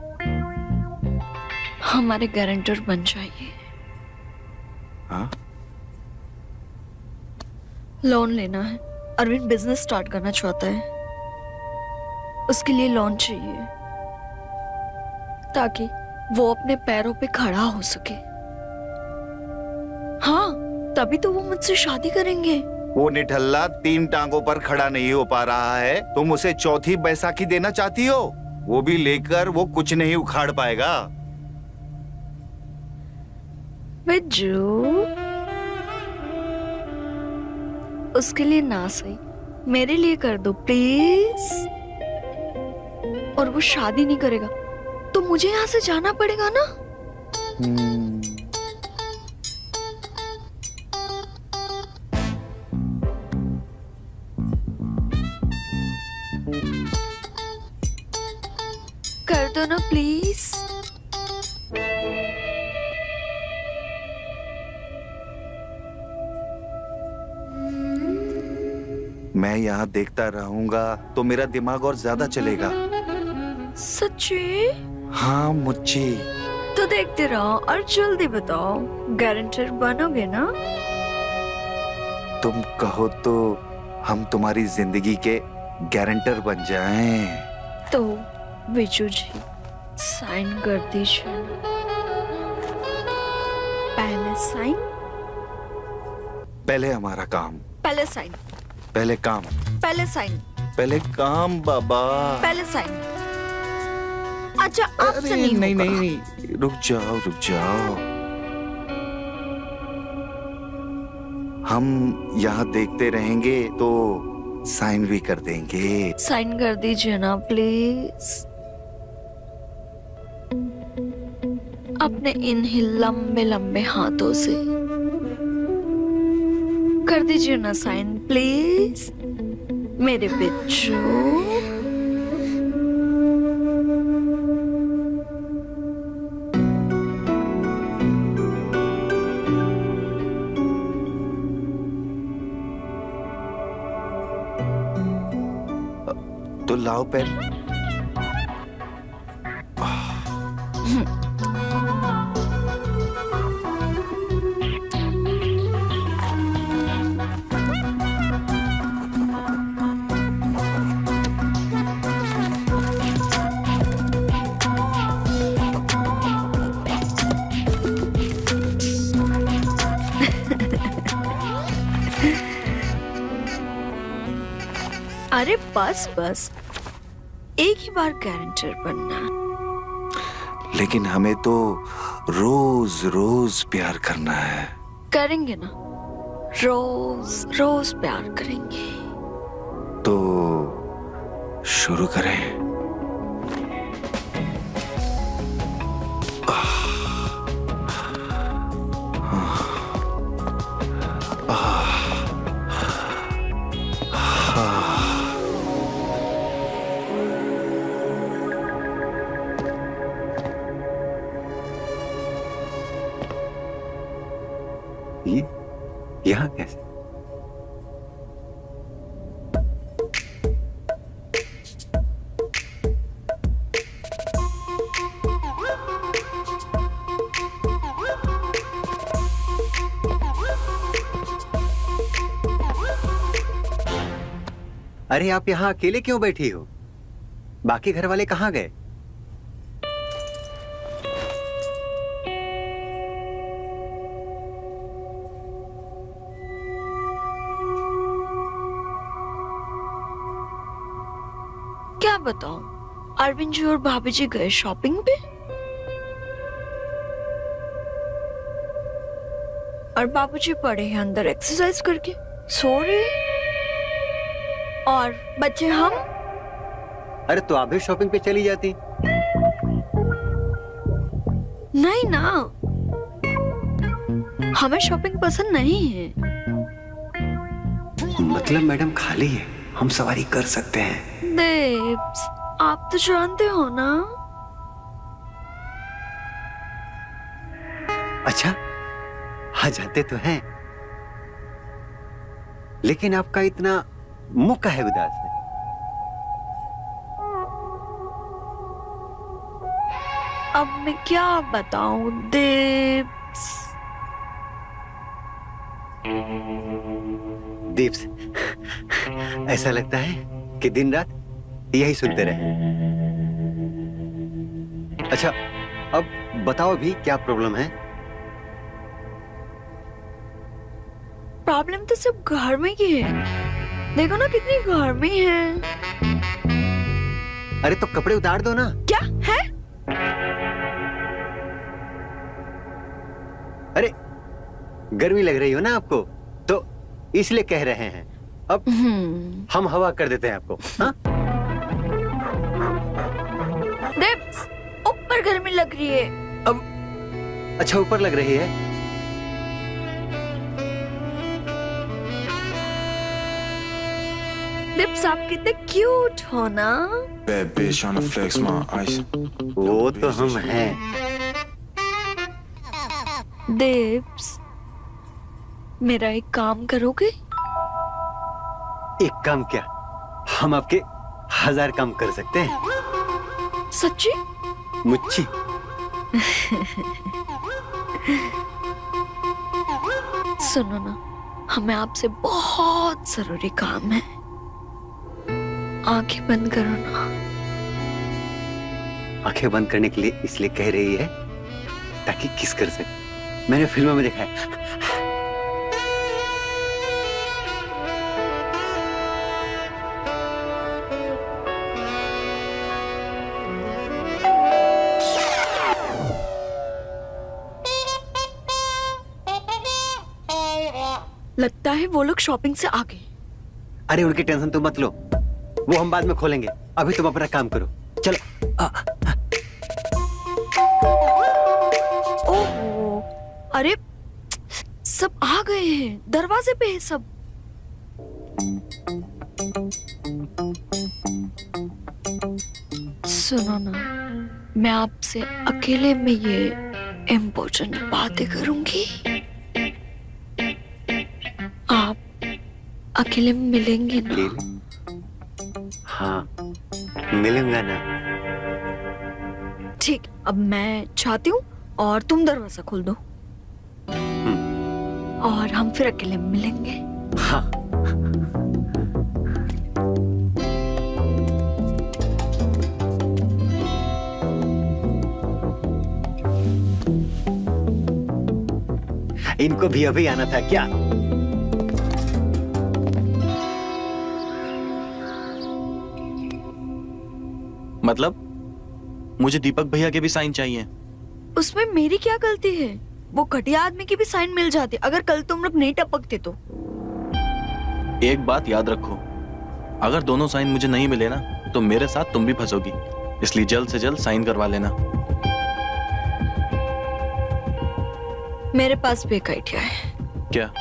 हमारे गारंटर बन जाइए। हाँ? लोन लेना है, अरविंद बिजनेस स्टार्ट करना चाहता है, उसके लिए लोन चाहिए ताकि वो अपने पैरों पे खड़ा हो सके। हाँ, तभी तो वो मुझसे शादी करेंगे। वो निठल्ला 3 टांगों पर खड़ा नहीं हो पा रहा है, तुम उसे चौथी बैसाखी देना चाहती हो? वो भी लेकर वो कुछ नहीं उखाड़ पाएगा। बिज्जू, उसके लिए ना सही, मेरे लिए कर दो प्लीज। और वो शादी नहीं करेगा तो मुझे यहाँ से जाना पड़ेगा ना। कर दो ना प्लीज। मैं यहाँ देखता रहूंगा तो मेरा दिमाग और ज्यादा चलेगा। सच्ची? हाँ मुच्ची। तो देखते रहो और जल्दी बताओ, गारंटर बनोगे ना? तुम कहो तो हम तुम्हारी जिंदगी के गारंटर बन जाएं। तो विजू जी साइन कर दीजिए ना। पहले साइन, पहले हमारा काम, पहले साइन, पहले काम, पहले साइन, पहले काम बाबा। पहले साइन। अच्छा, आपसे अरे नहीं नहीं होगा। नहीं, रुक जाओ रुक जाओ। हम यहाँ देखते रहेंगे तो साइन भी कर देंगे। साइन कर दीजिए ना प्लीज। अपने इन ही लंबे लंबे हाथों से कर दीजिए ना साइन प्लीज, मेरे बिच्छू। तो लाओ पेन। अरे बस बस, एक ही बार गारंटर बनना। लेकिन हमें तो रोज रोज प्यार करना है। करेंगे ना, रोज रोज प्यार करेंगे। तो शुरू करें। ये यहाँ कैसे? अरे आप यहाँ अकेले क्यों बैठी हो? बाकी घर वाले कहाँ गए? क्या बताऊं, अरविंद जी और भाभी जी गए शॉपिंग पे और बाबूजी पड़े हैं अंदर एक्सरसाइज करके, सो रहे। और बच्चे हम। अरे तो आप भी शॉपिंग पे चली जाती। नहीं ना, हमें शॉपिंग पसंद नहीं है। मतलब मैडम खाली है, हम सवारी कर सकते हैं। देव्स, आप तो जानते हो ना। अच्छा, हाँ जानते तो हैं, लेकिन आपका इतना मुंह काहे उदास है? अब मैं क्या बताऊं देव्स। दीप्स, ऐसा लगता है कि दिन रात यही सुनते रहे। अच्छा, अब बताओ भी क्या प्रॉब्लम है? प्रॉब्लम तो सब घर में ही है। देखो ना कितनी गर्मी है। अरे तो कपड़े उतार दो ना। क्या है? अरे गर्मी लग रही हो ना आपको, तो इसलिए कह रहे हैं। अब हम हवा कर देते हैं आपको। हाँ? देव्स, ऊपर गर्मी लग रही है। अब अच्छा, ऊपर लग रही है। देव्स, आप कितने क्यूट हो ना। Bad bitch tryna flex my ice. वो तो हम हैं। देव्स, मेरा एक काम करोगे? एक काम क्या, हम आपके 1000 काम कर सकते हैं। सच्ची? मुच्ची। सुनो ना, हमें आपसे बहुत जरूरी काम है। आंखें बंद करो ना। आंखें बंद करने के लिए इसलिए कह रही है ताकि किस कर सके। मैंने फिल्मों में देखा है। लगता है वो लोग शॉपिंग से आ गए। अरे उनकी टेंशन तो मत लो, वो हम बाद में खोलेंगे। अभी तुम अपना काम करो, चलो। ओह, अरे सब आ गए हैं, दरवाजे पे है सब। सुनो ना, मैं आपसे अकेले में ये इम्पोर्टेंट बातें करूंगी। आप अकेले में मिलेंगे ना? हाँ, मिलूंगा ना। ठीक, अब मैं चाहती हूँ और तुम दरवाजा खोल दो और हम फिर अकेले में मिलेंगे। हाँ। इनको भी अभी आना था क्या? मतलब मुझे दीपक भैया के भी साइन चाहिए। उसमें मेरी क्या गलती है? वो घटिया आदमी की भी साइन मिल जाती अगर कल तुम लोग नहीं टपकते तो। एक बात याद रखो, अगर दोनों साइन मुझे नहीं मिले ना तो मेरे साथ तुम भी फंसोगी, इसलिए जल्द से जल्द साइन करवा लेना। मेरे पास भी एक आइडिया है। क्या?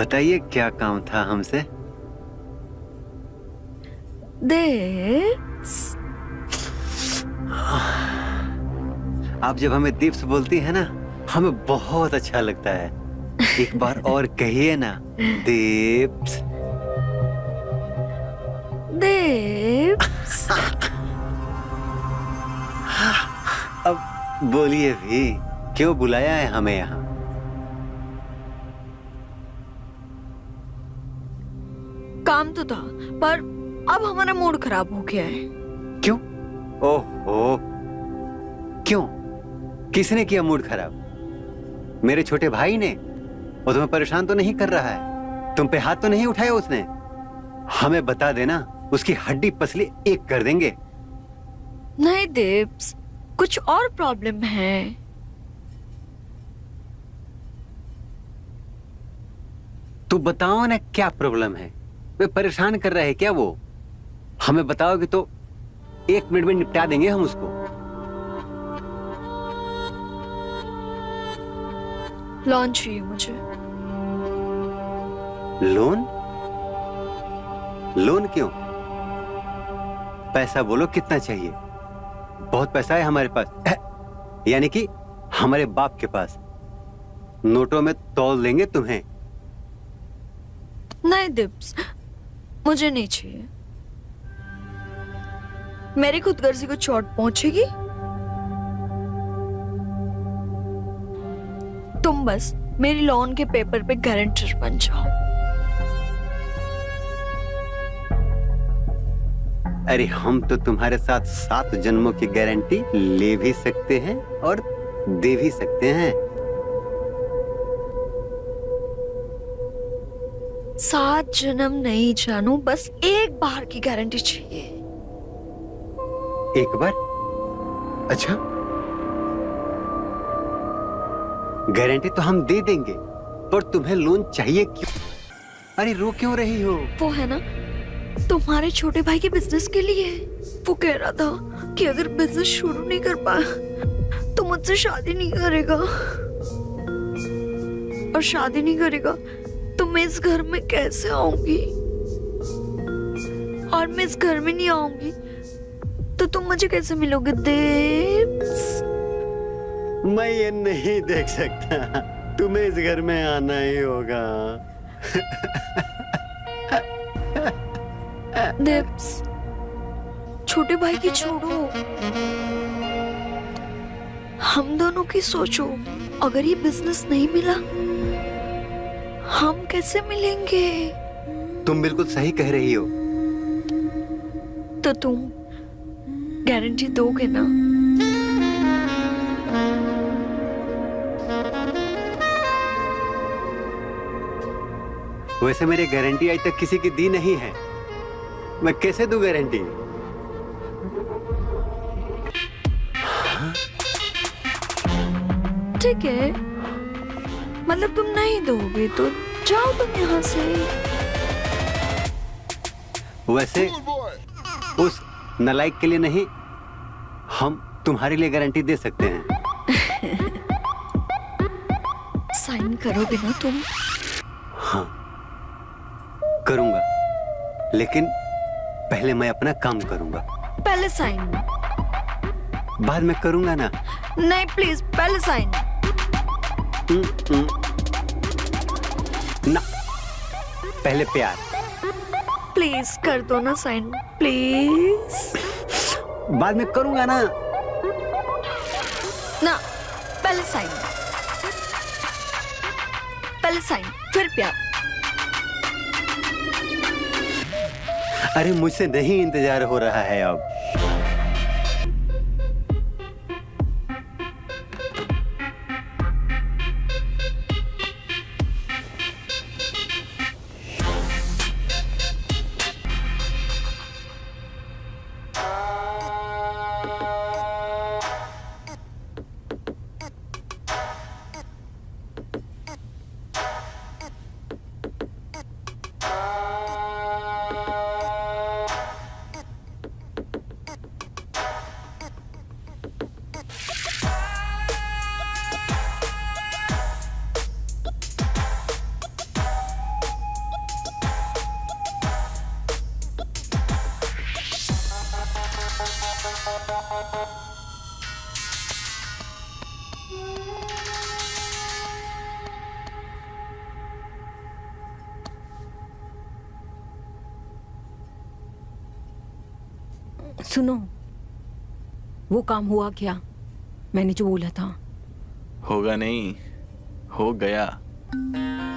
बताइए क्या काम था हमसे? दिप्स, आप जब हमें दीप्स बोलती है ना, हमें बहुत अच्छा लगता है। एक बार और कहिए ना, दीप्स। दिप्स। अब बोलिए भी, क्यों बुलाया है हमें यहाँ? काम तो था, पर अब हमारा मूड खराब हो गया है। क्यों? ओहो, क्यों? किसने किया मूड खराब? मेरे छोटे भाई ने? वो तुम्हें परेशान तो नहीं कर रहा है? तुम पे हाथ तो नहीं उठाया उसने? हमें बता देना, उसकी हड्डी पसली एक कर देंगे। नहीं दिप्स, कुछ और प्रॉब्लम है। तू बताओ ना क्या प्रॉब्लम है? वे परेशान कर रहे हैं क्या वो? हमें बताओगे तो 1 मिनट में निपटा देंगे हम उसको। लोन चाहिए मुझे। लोन? लोन क्यों? पैसा बोलो कितना चाहिए? बहुत पैसा है हमारे पास, यानी कि हमारे बाप के पास। नोटों में तौल देंगे तुम्हें। नहीं दिप्स, मुझे नहीं चाहिए। मेरी खुदगर्जी को चोट पहुंचेगी। तुम बस मेरी लोन के पेपर पे गारंटर बन जाओ। अरे हम तो तुम्हारे साथ 7 जन्मों की गारंटी ले भी सकते हैं और दे भी सकते हैं। 7 जन्म नहीं जानू, बस एक बार की गारंटी चाहिए। एक बार? अच्छा, गारंटी तो हम दे देंगे, पर तुम्हें लोन चाहिए क्यों? अरे रो क्यों रही हो? वो है ना, तुम्हारे छोटे भाई के बिजनेस के लिए। वो कह रहा था कि अगर बिजनेस शुरू नहीं कर पाया तो मुझसे शादी नहीं करेगा, और शादी नहीं करेगा तो मैं इस घर में कैसे आऊंगी? और मैं इस घर में नहीं आऊंगी तो तुम मुझे कैसे मिलोगे दिप्स? मैं ये नहीं देख सकता, तुम्हें इस घर में आना ही होगा। दिप्स, छोटे भाई की छोड़ो, हम दोनों की सोचो। अगर ये बिजनेस नहीं मिला, हम कैसे मिलेंगे? तुम बिल्कुल सही कह रही हो। तो तुम गारंटी दोगे ना? वैसे मेरी गारंटी आज तक किसी की दी नहीं है, मैं कैसे दूं गारंटी? ठीक है, मतलब तुम नहीं दोगे तो जाओ तुम यहाँ से। वैसे उस नालायक के लिए नहीं, हम तुम्हारे लिए गारंटी दे सकते हैं। साइन करोगे ना तुम? हाँ, करूंगा, लेकिन पहले मैं अपना काम करूंगा। पहले साइन। बाद में करूंगा ना। नहीं प्लीज, पहले साइन। ना, पहले प्यार। प्लीज कर दो ना साइन, प्लीज। बाद में करूंगा ना। ना, पहले साइन। पहले साइन फिर प्यार। अरे मुझसे नहीं इंतजार हो रहा है अब। सुनो, वो काम हुआ क्या? मैंने जो बोला था। होगा नहीं, हो गया।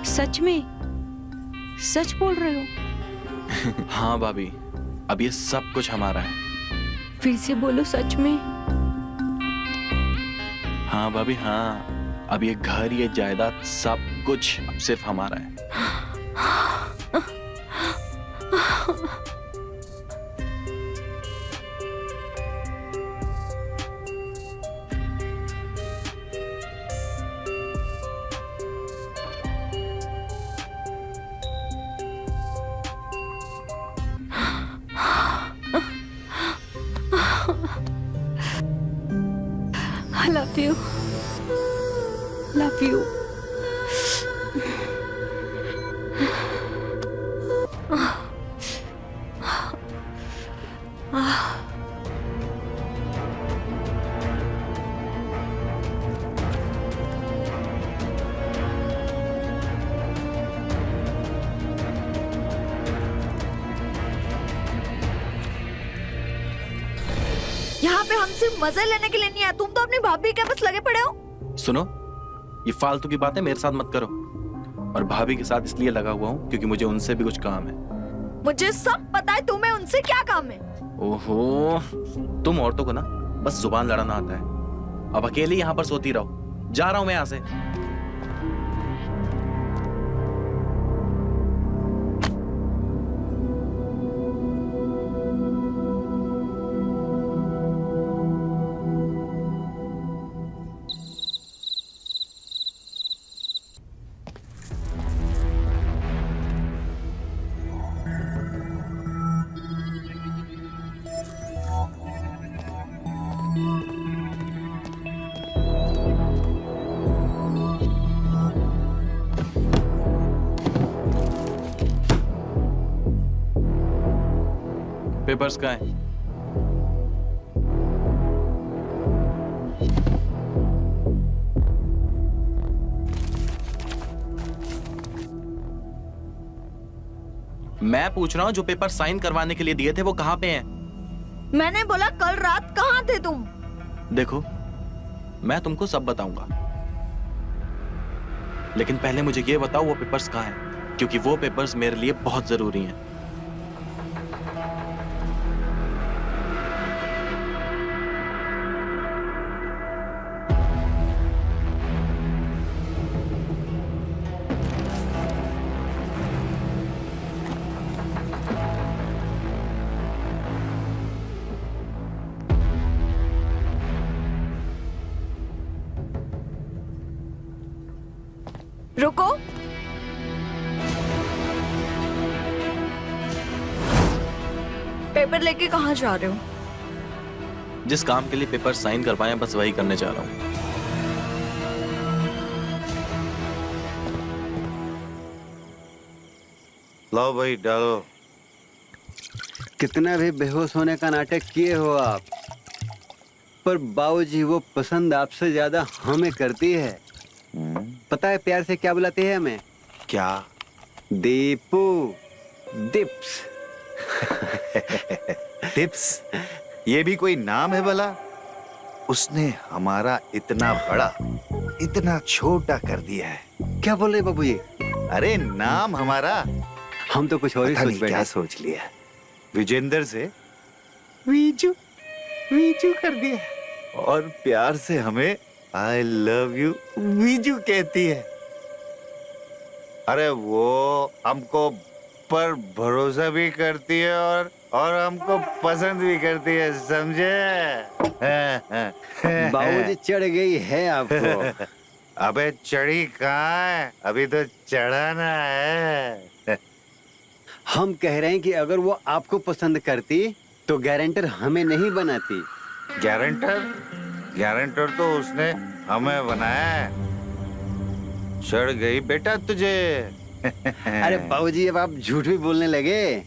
सच में? सच बोल रहे हो? हाँ भाभी, अब ये सब कुछ हमारा है। फिर से बोलो, सच में? हाँ भाभी हाँ, अब ये घर, ये जायदाद, सब कुछ अब सिर्फ हमारा है। I love you. Love you. यहाँ पे हम सिर्फ मजे लेने के लिए नहीं आए, तुम तो अपनी भाभी के बस लगे पड़े हो। सुनो, ये फालतू की बातें मेरे साथ मत करो। और भाभी के साथ इसलिए लगा हुआ हूँ क्योंकि मुझे उनसे भी कुछ काम है। मुझे सब पता है, तुम्हें उनसे क्या काम है। ओहो, तुम औरतों को ना बस जुबान लड़ाना आता है। अब अकेले यहाँ पर सोती रहो, जा रहा हूँ मैं यहाँ से। पेपर्स का है? मैं पूछ रहा हूं, जो पेपर साइन करवाने के लिए दिए थे वो कहां पे हैं? मैंने बोला कल रात कहाँ थे तुम। देखो, मैं तुमको सब बताऊंगा, लेकिन पहले मुझे ये बताओ वो पेपर्स कहां हैं, क्योंकि वो पेपर्स मेरे लिए बहुत जरूरी हैं। रुको, पेपर लेके कहाँ जा रहे हो? जिस काम के लिए पेपर साइन करवाए बस वही करने जा रहा हूं। लाओ भाई, डालो। कितना भी बेहोश होने का नाटक किए हो आप, पर बाबूजी वो पसंद आपसे ज्यादा हमें करती है। पता है प्यार से क्या बुलाते हैं हमें? क्या? दीपू, दिप्स। टिप्स? ये भी कोई नाम है भला? उसने हमारा इतना बड़ा, इतना छोटा कर दिया है। क्या बोल रहे बाबू ये? अरे नाम हमारा, हम तो कुछ और ही पता सोच नहीं बैठे। क्या सोच लिया। विजेंदर से वीजू, वीजू कर दिया। और प्यार से हमें आई लव यू वीजू कहती है। अरे वो हमको पर भरोसा भी करती है और हमको पसंद भी करती है, समझे? बाबूजी चढ़ गई है आपको। अबे चढ़ी कहाँ है, अभी तो चढ़ाना है। हम कह रहे हैं कि अगर वो आपको पसंद करती तो गारंटर हमें नहीं बनाती। गारंटर? गारंटर तो उसने हमें बनाया है। चढ़ गई बेटा तुझे। अरे बाबूजी अब आप झूठ भी बोलने लगे।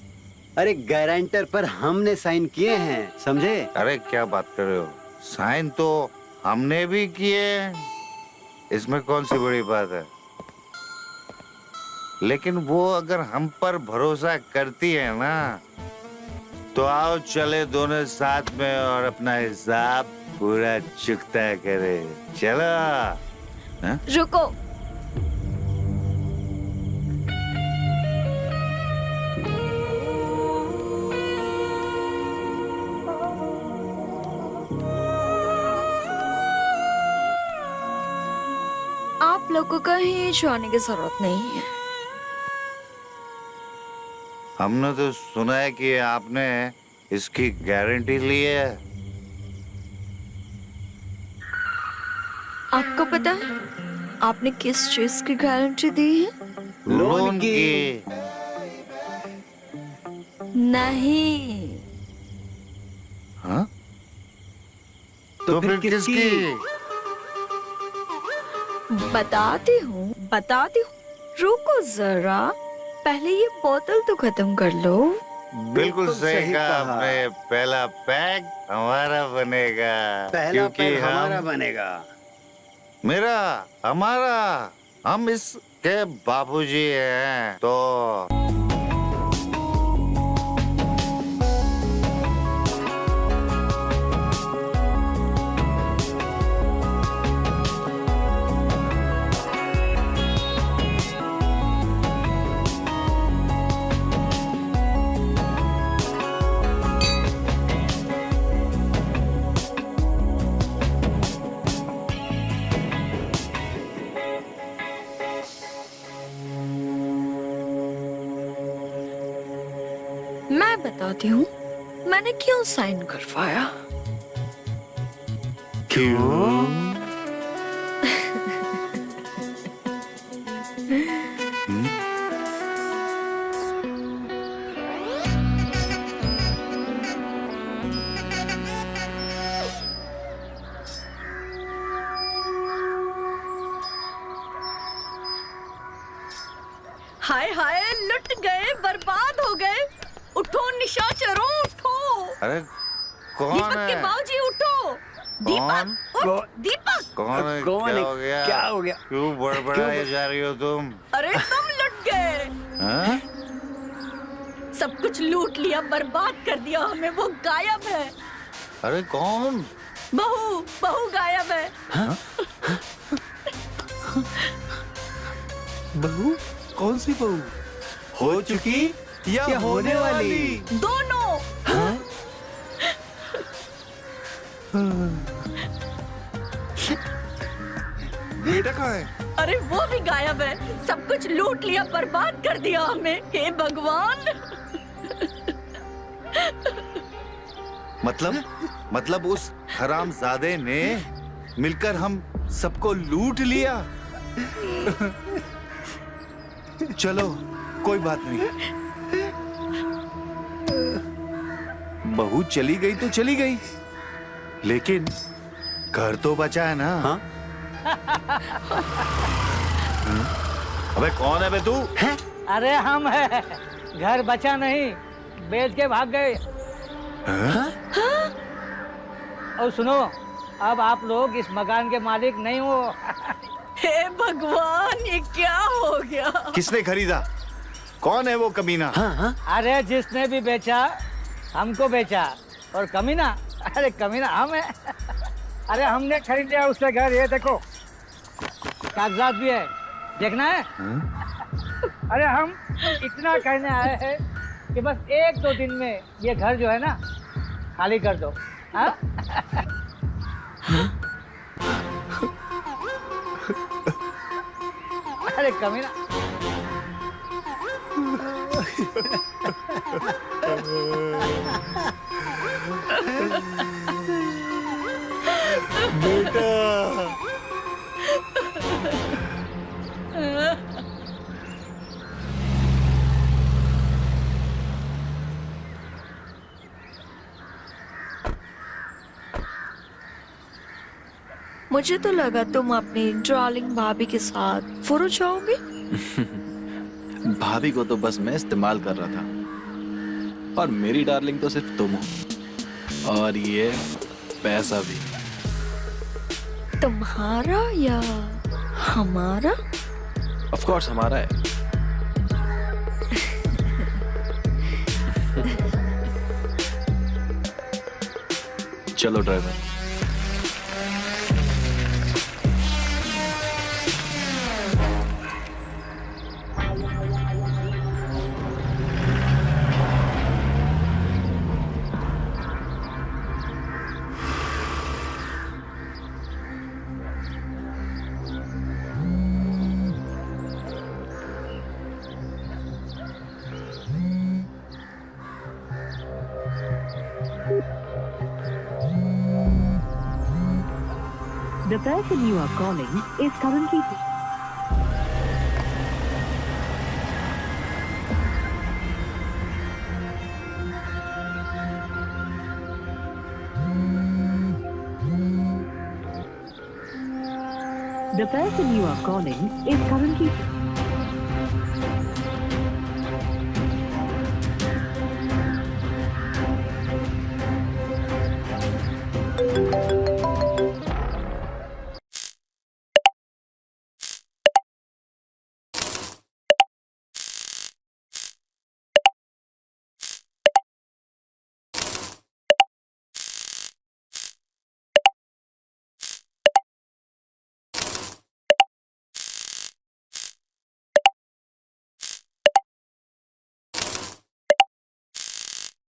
अरे गारंटर पर हमने साइन किए हैं, समझे? अरे क्या बात कर रहे हो? साइन तो हमने भी किए, इसमें कौन सी बड़ी बात है? लेकिन वो अगर हम पर भरोसा करती है ना, तो आओ चले दोनों साथ में और अपना हिसाब पूरा चुकता करे। चलो। हाँ? रुको। आप लोगों को कहीं जाने की जरूरत नहीं है। हमने तो सुना है कि आपने इसकी गारंटी ली है। आपको पता है आपने किस चीज की गारंटी दी है? लोन की। नहीं। हाँ? तो फिर किसकी? बताती हूँ। रुको जरा, पहले ये बोतल तो खत्म कर लो। बिल्कुल सही कहा आपने। पहला पैक हमारा बनेगा। पहला पैक हमारा बनेगा। मेरा, हमारा, हम इसके बाबूजी हैं तो। मैं बताती हूँ मैंने क्यों साइन करवाया। क्यों? हाय हाय, लुट गए, बर्बाद हो गए। उठो निशाचरों, उठो। अरे कौन दीपक है? के बाबूजी उठो। दीपक, उठ, दीपक। कौन है? कौन क्या है? हो गया? क्या हो गया? क्यों बड़बड़ाए जा रही हो तुम? अरे तुम लुट गए। हाँ? सब कुछ लूट लिया, बर्बाद कर दिया हमें। वो गायब है। अरे कौन? बहू गायब है। बहू? कौन सी बहू? हो चुकी या होने वाली? दोनों। बेटा कहाँ है? अरे वो भी गायब है। सब कुछ लूट लिया, बर्बाद कर दिया हमें। हे भगवान। मतलब उस हरामजादे ने मिलकर हम सबको लूट लिया। चलो कोई बात नहीं, बहू चली गई तो चली गई, लेकिन घर तो बचा है ना। हाँ? अबे कौन है बे तू? अरे हम है, घर बचा नहीं, बेच के भाग गए। और सुनो, अब आप लोग इस मकान के मालिक नहीं हो। हे भगवान, ये क्या हो गया? किसने खरीदा? कौन है वो कमीना? अरे जिसने भी बेचा हमको बेचा, और कमीना, अरे कमीना हम है। अरे हमने खरीद लिया उसका घर। ये देखो कागजात भी है, देखना है। अरे हम इतना कहने आए हैं कि बस 1-2 दिन में ये घर जो है ना खाली कर दो। हाँ? अरे कमीना। बेटा मुझे तो लगा तुम अपनी डार्लिंग भाभी के साथ फुर जाओगे। भाभी को तो बस मैं इस्तेमाल कर रहा था। और मेरी डार्लिंग तो सिर्फ तुम हो, और ये पैसा भी। तुम्हारा या हमारा? ऑफ कोर्स हमारा है। चलो driver. The person you are calling is currently... The person you are calling is currently...